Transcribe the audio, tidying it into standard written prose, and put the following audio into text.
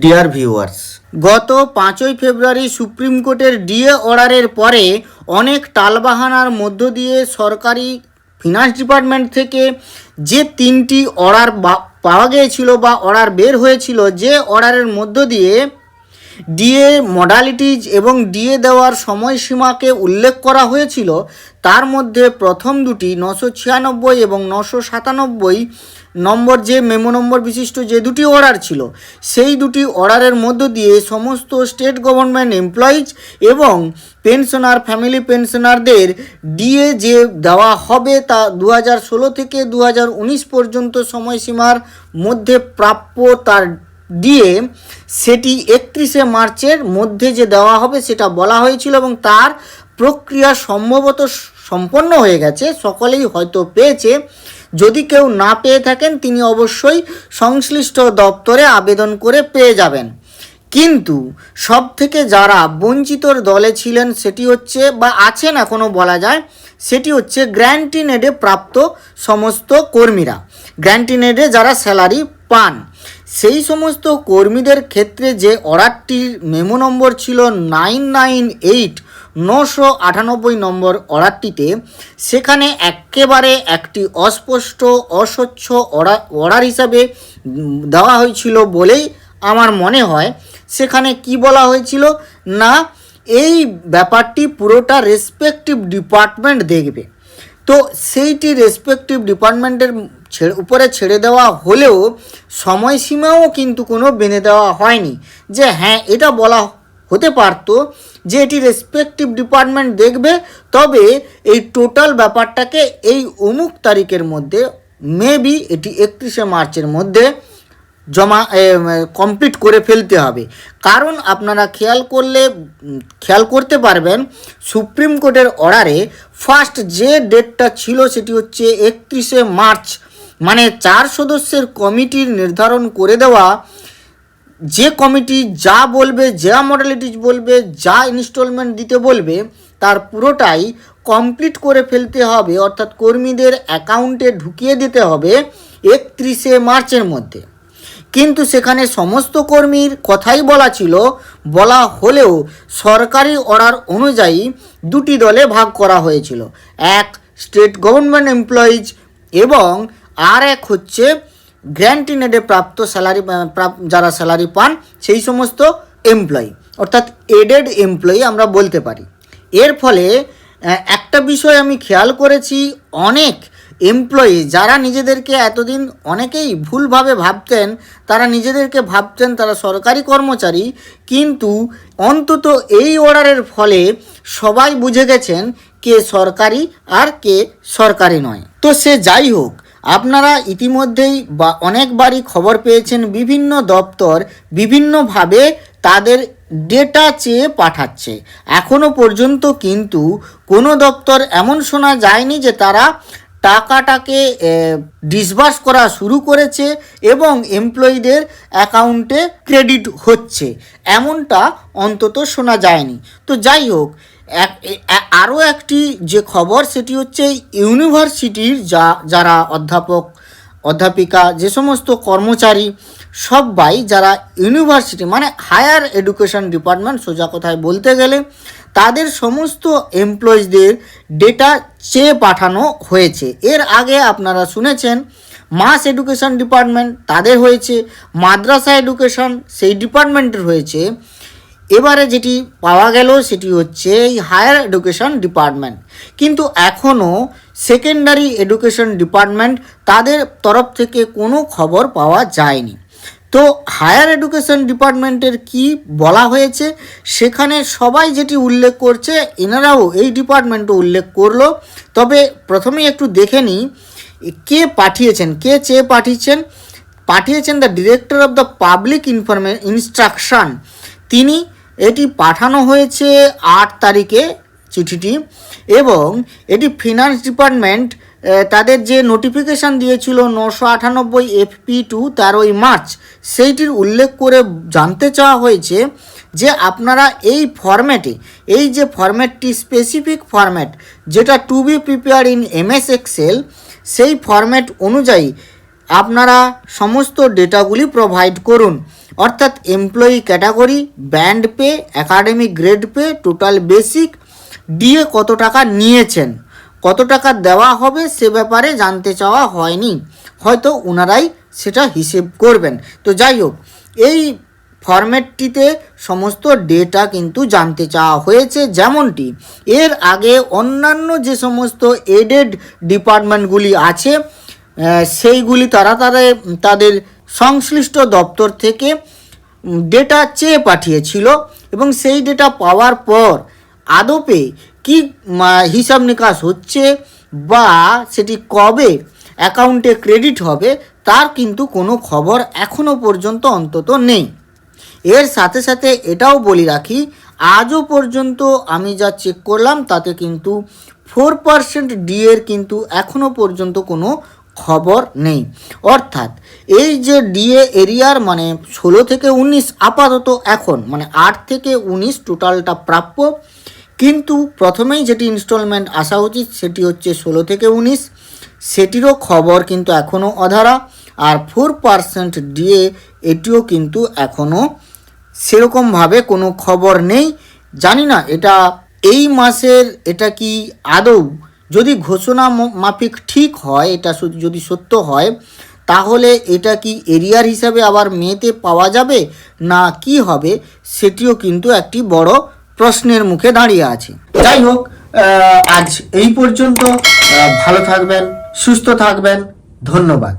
Dear viewers, গত 5ই ফেব্রুয়ারি supreme কোর্টের DA অর্ডারের পরে অনেক টালবাহানার মধ্য দিয়ে সরকারি ফিনান্স ডিপার্টমেন্ট থেকে যে 3টি অর্ডার পাওয়া গিয়েছিল বা অর্ডার বের হয়েছিল, যে অর্ডারের মধ্য দিয়ে ডিএ মডালিটিজ এবং ডিএ দেওয়ার সময়সীমাকে উল্লেখ করা হয়েছিল, তার মধ্যে প্রথম দুটি 996 এবং 997 নম্বর যে মেমো নম্বর বিশিষ্ট যে দুটি অর্ডার ছিল, সেই দুটি অর্ডারের মধ্য দিয়ে সমস্ত স্টেট গভর্নমেন্ট এমপ্লয়িজ এবং পেনশনার, ফ্যামিলি পেনশনারদের ডিএ যে দেওয়া হবে তা 2016 থেকে 2019 পর্যন্ত সময়সীমার মধ্যে প্রাপ্য তার দিয়ে সেটি 31শে মার্চের মধ্যে যে দেওয়া হবে সেটা বলা হয়েছিল এবং তার প্রক্রিয়া সম্ভবত সম্পন্ন হয়ে গেছে। সকলেই হয়তো পেয়েছে। যদি কেউ না পেয়ে থাকেন তিনি অবশ্যই সংশ্লিষ্ট দপ্তরে আবেদন করে পেয়ে যাবেন। কিন্তু সব থেকে যারা বঞ্চিতর দলে ছিলেন সেটি হচ্ছে বা আছেন এখনও বলা যায়, সেটি হচ্ছে গ্র্যান্টিনেডে প্রাপ্ত সমস্ত কর্মীরা, গ্র্যান্টিনেডে যারা স্যালারি পান। সেই সমস্ত কর্মীদের ক্ষেত্রে যে অর্ডারটির মেমো নম্বর ছিল 998 নম্বর অর্ডারটিতে, সেখানে একেবারে একটি অস্পষ্ট অস্বচ্ছ অর্ডার হিসাবে দেওয়া হয়েছিল বলেই আমার মনে হয়। সেখানে কি বলা হয়েছিল না, এই ব্যাপারটি পুরোটা রেসপেক্টিভ ডিপার্টমেন্ট দেখবে। তো সেইটি রেসপেক্টিভ ডিপার্টমেন্টের উপরে ছেড়ে দেওয়া হলেও সময়সীমাও কিন্তু কোনো বেঁধে দেওয়া হয়নি। যে হ্যাঁ, এটা বলা হতে পারত যে এটি রেসপেক্টিভ ডিপার্টমেন্ট দেখবে, তবে এই টোটাল ব্যাপারটাকে এই অমুক তারিখের মধ্যে, মেবি এটি 31শে মার্চের মধ্যে কমপ্লিট করে ফেলতে হবে। কারণ আপনারা খেয়াল করতে পারবেন সুপ্রিম কোর্টের অর্ডারে ফার্স্ট যে ডেটটা ছিল সেটি হচ্ছে 31শে মার্চ, মানে 4 সদস্যের কমিটির নির্ধারণ করে দেওয়া। যে কমিটি যা বলবে, যা মডালিটিজ বলবে, যা ইনস্টলমেন্ট দিতে বলবে তার পুরোটাই কমপ্লিট করে ফেলতে হবে, অর্থাৎ কর্মীদের অ্যাকাউন্টে ঢুকিয়ে দিতে হবে 31শে মার্চের মধ্যে। কিন্তু সেখানে সমস্ত কর্মীর কথাই বলা হলেও সরকারি অর্ডার অনুযায়ী দুটি দলে ভাগ করা হয়েছিল। এক স্টেট গভর্নমেন্ট এমপ্লয়িজ এবং আর এক হচ্ছে গ্র্যান্টিনেডে প্রাপ্ত যারা স্যালারি পান সেই সমস্ত এমপ্লয়ি, অর্থাৎ এডেড এমপ্লয়ি আমরা বলতে পারি। এর ফলে একটা বিষয় আমি খেয়াল করেছি, অনেক এমপ্লয়ি যারা নিজেদেরকে এতদিন অনেকেই ভুলভাবে ভাবতেন, তারা সরকারি কর্মচারী, কিন্তু অন্তত এই অর্ডারের ফলে সবাই বুঝে গেছেন কে সরকারি আর কে সরকারি নয়। তো সে যাই হোক, আপনারা ইতিমধ্যেই বা অনেকবারই খবর পেয়েছেন বিভিন্ন দপ্তর বিভিন্নভাবে তাদের ডেটা চেয়ে পাঠাচ্ছে। এখনও পর্যন্ত কিন্তু কোনো দপ্তর এমন শোনা যায়নি যে তারা টাকাটাকে ডিসবার্স করা শুরু করেছে এবং এমপ্লয়িদের অ্যাকাউন্টে ক্রেডিট হচ্ছে, এমনটা অন্তত শোনা যায়নি। তো যাই হোক, আরও একটি যে খবর সেটি হচ্ছে ইউনিভার্সিটির যারা অধ্যাপিকা, যে সমস্ত কর্মচারী সবাই যারা ইউনিভার্সিটি মানে হায়ার এডুকেশন ডিপার্টমেন্ট, সোজা কথায় বলতে গেলে তাদের সমস্ত এমপ্লয়িজদের ডেটা চেয়ে পাঠানো হয়েছে। এর আগে আপনারা শুনেছেন মাস এডুকেশন ডিপার্টমেন্ট তাদের হয়েছে, মাদ্রাসা এডুকেশন সেই ডিপার্টমেন্টের হয়েছে। এবারে যেটি পাওয়া গেল সেটি হচ্ছে এই হায়ার এডুকেশন ডিপার্টমেন্ট। কিন্তু এখনও সেকেন্ডারি এডুকেশন ডিপার্টমেন্ট তাদের তরফ থেকে কোনো খবর পাওয়া যায়নি। তো হায়ার এডুকেশন ডিপার্টমেন্টের কি বলা হয়েছে সেখানে সবাই যেটি উল্লেখ করছে, এনারাও এই ডিপার্টমেন্টও উল্লেখ করলো। তবে প্রথমেই একটু দেখে নিই কে চেয়ে পাঠিয়েছেন the director of the public instruction. তিনি এটি পাঠানো হয়েছে 8 তারিখে চিঠিটি, এবং এটি ফিনান্স ডিপার্টমেন্ট তাদের যে নোটিফিকেশান দিয়েছিল 998 FP2 13ই মার্চ, সেইটির উল্লেখ করে জানতে চাওয়া হয়েছে যে আপনারা এই ফরম্যাটে, এই যে ফরম্যাটটি স্পেসিফিক ফরম্যাট যেটা to be prepared in MS excel, সেই ফরম্যাট অনুযায়ী আপনারা সমস্ত ডেটাগুলি প্রোভাইড করুন। অর্থাৎ employee category, band pay, academic grade pay, total basic, DA কত টাকা নিয়েছেন, কত টাকা দেওয়া হবে সে ব্যাপারে জানতে চাওয়া হয়নি, হয়তো ওনারাই সেটা হিসেব করবেন। তো যাই হোক, এই ফরম্যাটটিতে সমস্ত ডেটা কিন্তু জানতে চাওয়া হয়েছে, যেমনটি এর আগে অন্যান্য যে সমস্ত এডেড ডিপার্টমেন্টগুলি আছে সেইগুলি তারা তাদের সংশ্লিষ্ট দপ্তর থেকে ডেটা চেয়ে পাঠিয়েছিল, এবং সেই ডেটা পাওয়ার পর আদপে কি হিসাব নিকাশ হচ্ছে বা সেটি কবে অ্যাকাউন্টে ক্রেডিট হবে তার কিন্তু কোনো খবর এখনও পর্যন্ত অন্তত নেই। এর সাথে সাথে এটাও বলি রাখি, আজও পর্যন্ত আমি যা চেক করলাম তাতে কিন্তু 4% ডিএর কিন্তু এখনও পর্যন্ত কোনো খবর নেই। অর্থাৎ এই যে ডিএ এরিয়ার মানে 16 থেকে 19 আপাতত এখন মানে 8 থেকে 19 টোটালটা প্রাপ্য, কিন্তু প্রথমেই যেটি ইনস্টলমেন্ট আসা উচিত সেটি হচ্ছে 16 থেকে 19, সেটিরও খবর কিন্তু এখনও অধারা। আর 4% ডিএ এটিও কিন্তু এখনও সেরকমভাবে কোনো খবর নেই। জানি না এটা এই মাসের এটা কি আদৌ যদি ঘোষণা মাফিক ঠিক হয়, এটা যদি সত্য হয়, তাহলে এটা কি এরিয়ার হিসাবে আবার মেতে পাওয়া যাবে না কি হবে, সেটিও কিন্তু একটি বড় প্রশ্নের মুখে দাঁড়িয়ে আছে। যাই হোক, আজ এই পর্যন্ত। ভালো থাকবেন, সুস্থ থাকবেন, ধন্যবাদ।